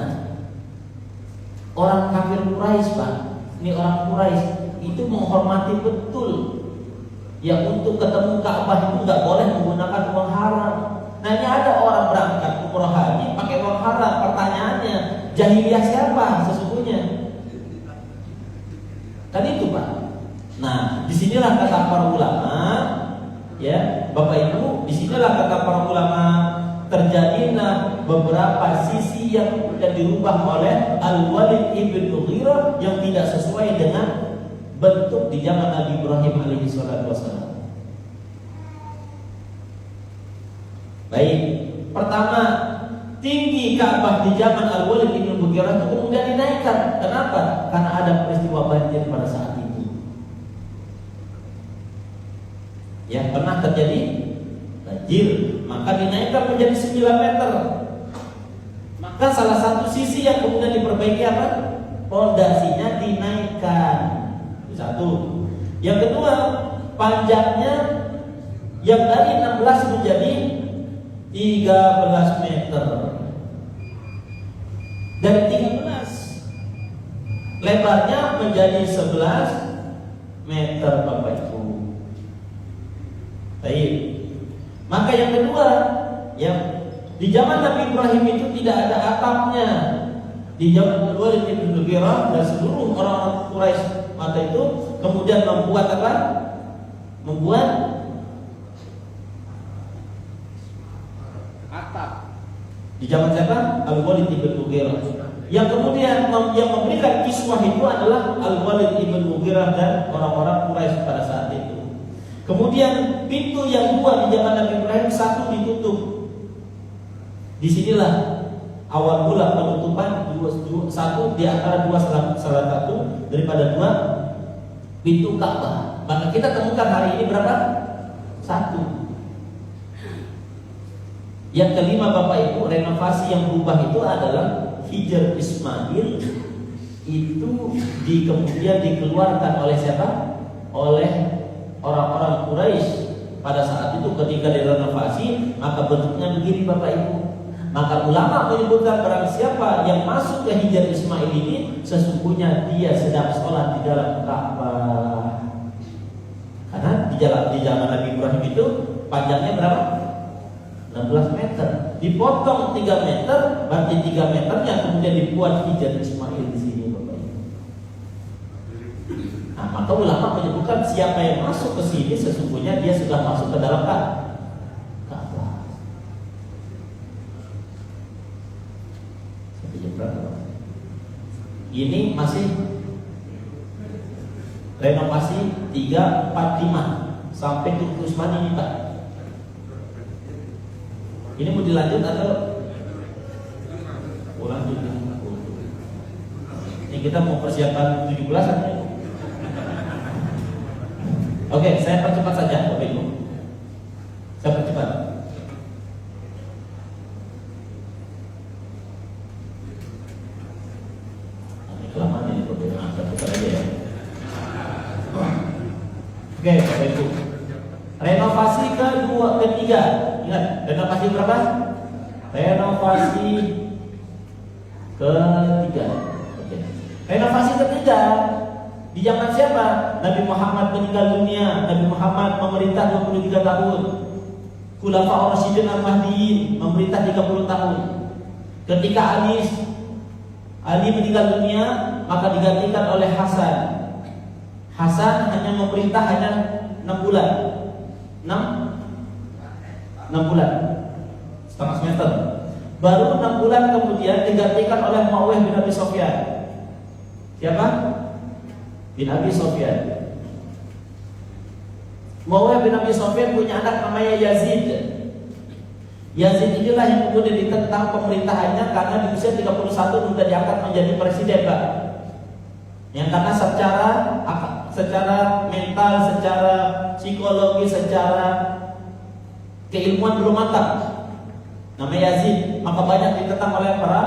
Orang kafir Quraisy, Pak, ini orang Quraisy itu menghormati betul. Ya, untuk ketemu Ka'bah itu nggak boleh menggunakan uang haram. Nah, ini ada orang berangkat umroh haji pakai uang haram. Pertanyaannya, jahiliyah siapa sesungguhnya? Kan itu, Pak. Nah, disinilah kata para ulama, ya, Bapak Ibu, disinilah kata para ulama, terjadilah beberapa sisi yang kemudian dirubah oleh Al-Walid ibn Mughirah yang tidak sesuai dengan bentuk di zaman Nabi Ibrahim alaihi salatu wassalam. Baik, pertama, tinggi Ka'bah di zaman Al-Walid ibn Mughirah itu kemudian dinaikkan. Kenapa? Karena ada peristiwa banjir pada saat itu. Ya, pernah terjadi banjir, maka dinaikkan menjadi 9 meter. Maka salah satu sisi yang kemudian diperbaiki apa? Pondasinya dinaikkan. Itu satu. Yang kedua, panjangnya yang dari 16 menjadi 13 meter. Dari 13 lebarnya menjadi 11 meter, Bapak Ibu. Baik. Maka yang kedua, yang di zaman Nabi Ibrahim itu tidak ada atapnya. Di zaman Al-Walid bin Mughirah dan seluruh orang-orang Quraisy maka itu kemudian membuat apa? Membuat atap. Di zaman siapa? Al-Walid bin Mughirah. Yang kemudian yang memberikan kiswah itu adalah Al-Walid bin Mughirah dan orang-orang Quraisy pada saat itu. Kemudian pintu yang dua di zaman Nabi Ibrahim satu ditutup. Disinilah awal mula penutupan satu di antara dua salah satu daripada dua pintu Ka'bah. Maka kita temukan hari ini berapa? Satu. Yang kelima, Bapak Ibu, renovasi yang berubah itu adalah Hijr Ismail itu kemudian dikeluarkan oleh siapa? Oleh orang-orang Quraisy pada saat itu ketika direnovasi, maka bentuknya begini, Bapak Ibu. Maka ulama menyebutkan barang siapa yang masuk ke Hijr Ismail ini sesungguhnya dia sedang sholat di dalam Ka'bah. Karena di zaman Nabi Ibrahim itu panjangnya berapa? 16 meter. Dipotong 3 meter, berarti 3 meternya kemudian dibuat Hijr Ismail di sini, Bapak Ibu. Nah, maka ulama menyebutkan siapa yang masuk ke sini sesungguhnya dia sudah masuk ke dalam Ka'bah. Ini masih renovasi 345 sampai Turki Utsmani ini, Pak. Ini mau dilanjut atau lanjut? Ini kita mau persiapan 17-an. Oke, saya percepat saja, Bapak Ibu. Saya percepat. Ini kelamaan ini, Bapak Ibu. Percepat aja ya. Oke, Bapak Ibu. Renovasi ketiga. Ingat, renovasi berapa? Renovasi ketiga. Oke. Renovasi ketiga di zaman siapa? Nabi Muhammad meninggal dunia. Nabi Muhammad memerintah 23 tahun. Khulafaur Rasyidin Al-Mahdiyin memerintah 30 tahun. Ketika Ali meninggal dunia, maka digantikan oleh Hasan. Hasan hanya memerintah hanya 6 bulan. 6 bulan. Setengah semester. Baru 6 bulan kemudian digantikan oleh Muawiyah bin Abi Sufyan. Siapa? Bin Abi Sufyan. Muawiyah bin Abi Sufyan punya anak namanya Yazid. Yazid inilah yang kemudian ditentang pemerintahannya karena di usia 31 sudah diangkat menjadi presiden, Pak. Yang karena secara mental, secara psikologi, secara keilmuan belum matang. Namanya Yazid, maka banyak ditentang oleh para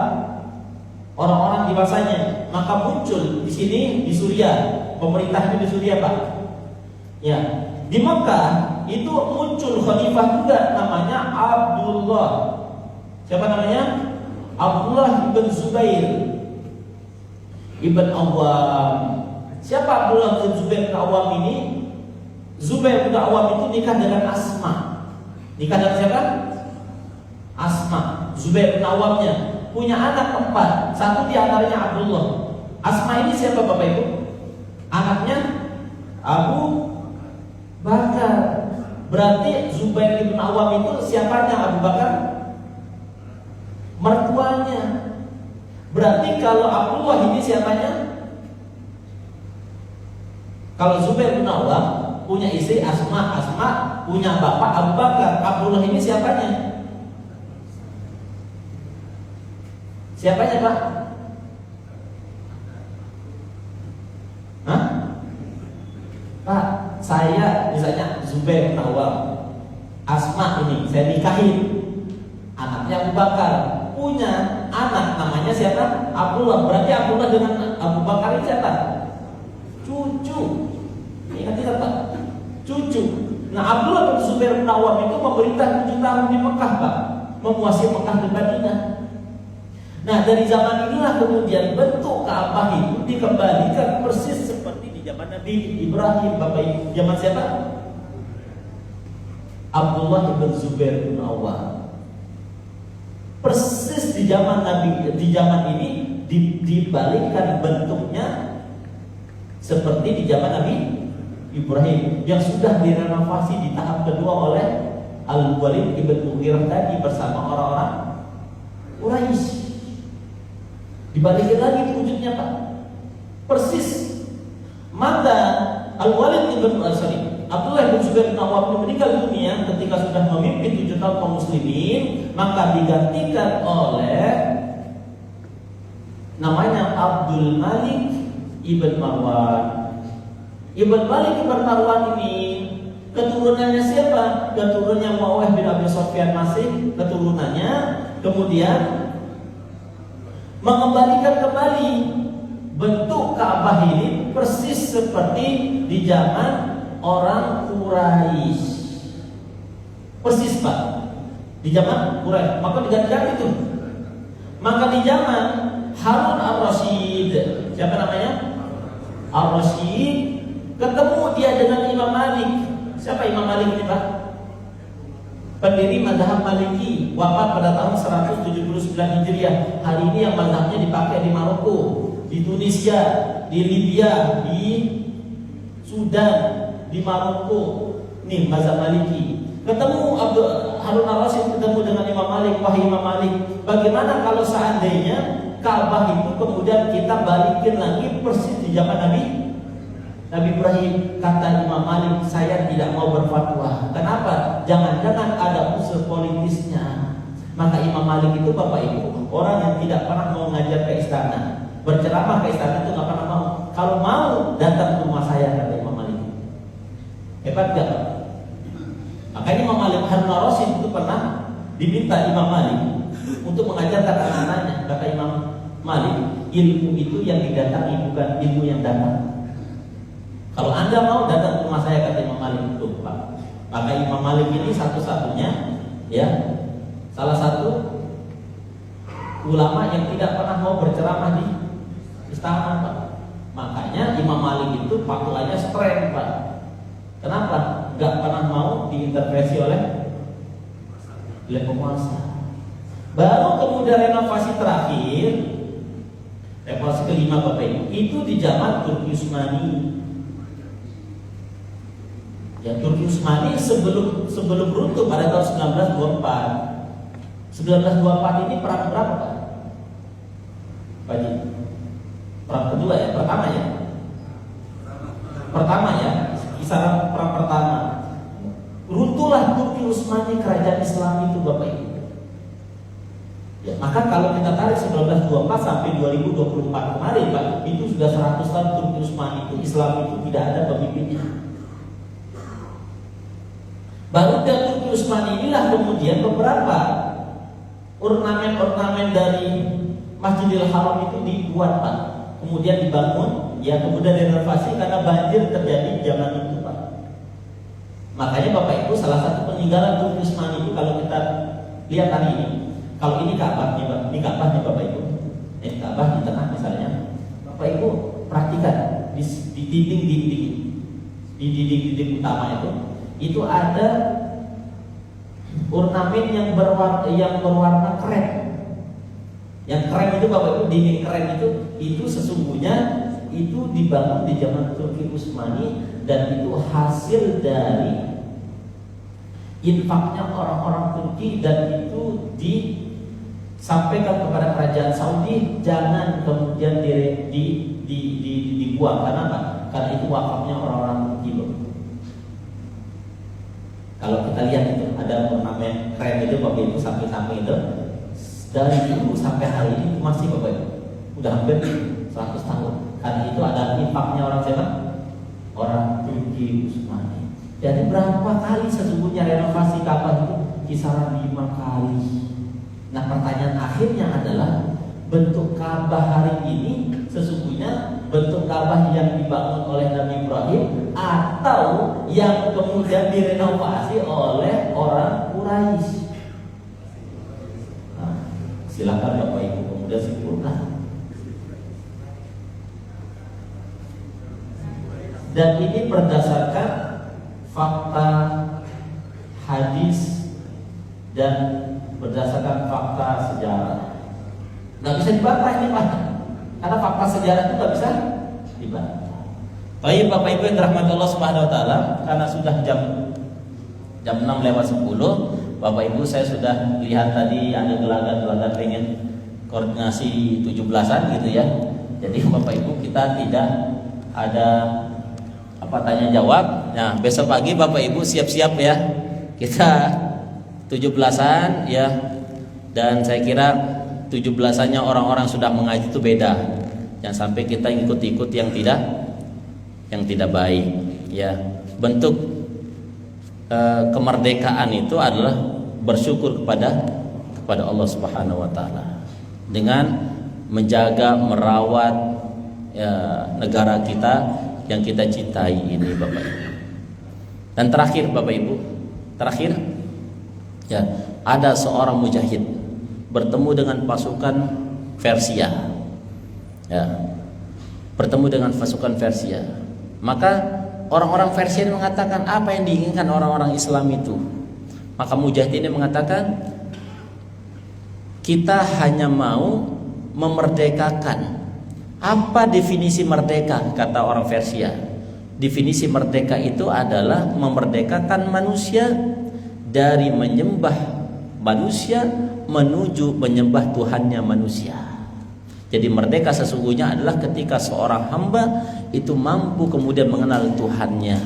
orang-orang di masanya. Maka muncul di sini di Suriah, pemerintahnya di Suriah, Pak. Ya, di Mekah itu muncul khalifah juga namanya Abdullah. Siapa namanya? Abdullah ibn Zubair ibn Awam. Siapa Abdullah ibn Zubair ibn Awam ini? Zubair ibn Awam itu nikah dengan Asma. Nikah dengan siapa? Asma. Zubair bin Awamnya punya anak 4. Satu di antaranya Abdullah. Asma ini siapa Bapak Ibu? Anaknya Abu Bakar. Berarti Zubair bin Awam itu siapanya Abu Bakar? Mertuanya. Berarti kalau Abdullah ini siapanya? Kalau Zubair bin Awam punya istri Asma, Asma punya bapak Abu Bakar. Abdullah ini siapanya? Siapanya, Pak? Hah? Pak, saya misalnya Zubair bin Awam, Asma ini saya nikahin, anaknya Abu Bakar, punya anak namanya siapa? Abdullah. Berarti Abdullah dengan Abu Bakar ini siapa? Cucu. Ingat tidak, Pak? Cucu. Nah, Abdullah bin Zubair bin Awam itu memerintah 7 tahun di Mekah, Pak, menguasai Mekah dan Madinah. Nah, dari zaman inilah kemudian bentuk Ka'bah itu dikembalikan persis seperti di zaman Nabi Ibrahim, Bapak Ibu. Zaman siapa? Abdullah bin Zubair bin Awam. Persis di zaman Nabi, di zaman ini dibalikkan bentuknya seperti di zaman Nabi Ibrahim yang sudah direnovasi di tahap kedua oleh Al-Walid ibn Mughirah tadi bersama orang-orang Quraisy. Dibalikin lagi wujudnya, Pak. Persis. Maka Al-Walid ibn Abdullah bin Zubair bin Awam meninggal dunia ketika sudah memimpin 7 tahun kaum muslimin, maka digantikan oleh namanya Abdul Malik ibn Marwan. Ibn Malik ibn Marwan ini keturunannya siapa? Keturunannya Muawiyah bin Abi Sufyan masih keturunannya. Kemudian mengembalikan kembali bentuk Ka'bah ini persis seperti di zaman orang Quraisy. Persis, Pak. Di zaman Quraisy. Maka diganti itu. Maka di zaman Harun Ar-Rasyid, siapa namanya? Ar-Rasyid, ketemu dia dengan Imam Malik. Siapa Imam Malik ini, Pak? Pendiri mazhab Maliki, wafat pada tahun 179 Hijriah. Hari ini yang mazhabnya dipakai di Maroko, di Tunisia, di Libya, di Sudan, di Maroko. Nih mazhab Maliki. Ketemu Harun Ar-Rasyid ketemu dengan Imam Malik. Wahai Imam Malik, bagaimana kalau seandainya Ka'bah itu kemudian kita balikin lagi persis di zaman Nabi Ibrahim? Kata Imam Malik, saya tidak mau berfatwa. Kenapa? Jangan-jangan ada unsur politisnya. Maka Imam Malik itu, Bapak Ibu, orang yang tidak pernah mau ngajar ke istana, berceramah ke istana itu nggak pernah mau. Kalau mau datang ke rumah saya, kata Imam Malik. Hebat gak? Makanya Imam Malik Harun Ar-Rasyid itu pernah diminta Imam Malik untuk mengajarkan anak-anaknya. Kata Imam Malik, ilmu itu yang didatangi, bukan ilmu yang datang. Kalau Anda mau datang ke rumah saya, kata Imam Malik itu, Pak. Maka Imam Malik ini satu-satunya, ya, salah satu ulama yang tidak pernah mau berceramah di istana, Pak. Makanya Imam Malik itu fatwanya streng, Pak. Kenapa? Gak pernah mau diintervensi oleh penguasa. Baru kemudian renovasi terakhir, renovasi kelima, Bapak Ibu, itu di zaman Turki Utsmani. Ya, Turki Utsmani sebelum runtuh pada tahun 1924. 1924 ini perang berapa, Pak? Pak Haji? Perang kedua ya, pertama ya? Pertama ya, kisaran perang pertama. Runtuhlah Turki Utsmani, kerajaan Islam itu, Bapak Ibu. Ya, maka kalau kita tarik 1924 sampai 2024 kemarin, Pak, itu sudah 100 tahun Turki Utsmani itu Islam itu tidak ada pemimpinnya. Baru dari Turki Utsmani inilah kemudian beberapa ornamen-ornamen dari Masjidil Haram itu dibuat, Pak. Kemudian dibangun, ya kemudian direnovasi karena banjir terjadi zaman itu, Pak. Makanya Bapak Ibu, salah satu peninggalan Turki Utsmani itu kalau kita lihat hari ini, kalau ini Ka'bah, ini Ka'bahnya Bapak Ibu. Ini Ka'bah di tengah misalnya. Bapak Ibu perhatikan di dinding utama itu ada ornamen yang berwarna krem. Yang krem itu Bapak Ibu, dinding krem itu sesungguhnya itu dibangun di zaman Turki Utsmani dan itu hasil dari infaknya orang-orang Turki dan itu disampaikan kepada kerajaan Saudi, jangan kemudian dibuang. Karena apa? Karena itu wakafnya orang-orang Turki loh. Kalau kita lihat itu ada ornamen krem itu Bapak Ibu, samping-samping itu dari dulu sampai hari ini masih Bapak Ibu, udah hampir 100 tahun. Karena itu ada infaknya orang siapa? Orang Turki Utsmani. Jadi berapa kali sesungguhnya renovasi Ka'bah itu? Kisaran 5 kali. Nah, pertanyaan akhirnya adalah bentuk Ka'bah hari ini sesungguhnya bentuk Ka'bah yang dibangun oleh Nabi Ibrahim atau yang kemudian direnovasi oleh orang Quraisy? Nah, silakan Bapak Ibu kemudian simpulkan. Dan ini berdasarkan fakta hadis dan berdasarkan fakta sejarah. Nggak bisa dibantah ini, Pak, karena fakta sejarah itu nggak bisa dibantah. Baik Bapak Ibu yang dirahmati Allah Subhanahu Wa Taala, karena sudah jam 6:10, Bapak Ibu saya sudah lihat tadi ada gelagat-gelagat pengen koordinasi 17-an gitu ya. Jadi Bapak Ibu kita tidak ada tanya jawab. Nah, besok pagi Bapak Ibu siap-siap ya. Kita 17-an ya. Dan saya kira 17-annya orang-orang sudah mengaji itu beda. Jangan sampai kita ikut-ikut yang tidak baik ya. Bentuk kemerdekaan itu adalah bersyukur kepada Allah Subhanahu wa taala dengan menjaga merawat negara kita yang kita cintai ini Bapak Ibu. Dan terakhir Bapak Ibu, ya, ada seorang mujahid bertemu dengan pasukan Persia. Ya. Bertemu dengan pasukan Persia. Maka orang-orang Persia ini mengatakan apa yang diinginkan orang-orang Islam itu. Maka mujahid ini mengatakan kita hanya mau memerdekakan. Apa definisi merdeka? Kata orang Persia, definisi merdeka itu adalah memerdekakan manusia dari menyembah manusia menuju menyembah Tuhannya manusia. Jadi merdeka sesungguhnya adalah ketika seorang hamba itu mampu kemudian mengenal Tuhannya.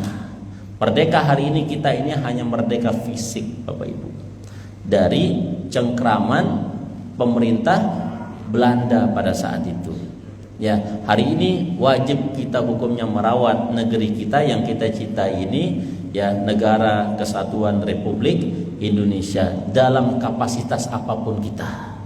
Merdeka hari ini kita ini hanya merdeka fisik Bapak Ibu, dari cengkraman pemerintah Belanda pada saat itu. Ya, hari ini wajib kita hukumnya merawat negeri kita yang kita cintai ini, ya, negara Kesatuan Republik Indonesia dalam kapasitas apapun kita.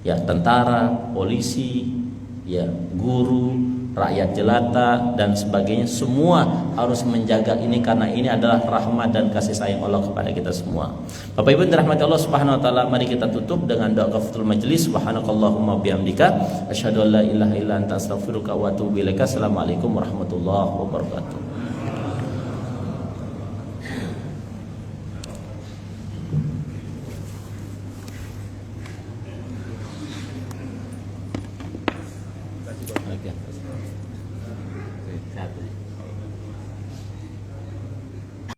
Ya, tentara, polisi, ya, guru, rakyat jelata dan sebagainya, semua harus menjaga ini karena ini adalah rahmat dan kasih sayang Allah kepada kita semua. Bapak Ibu dirahmati Allah Subhanahu wa taala, mari kita tutup dengan doa kafaratul majelis. Subhanakallahumma bihamdika asyhadu an la ilaha illa anta astaghfiruka wa atubu ilaika. Assalamualaikum warahmatullahi wabarakatuh. Satu.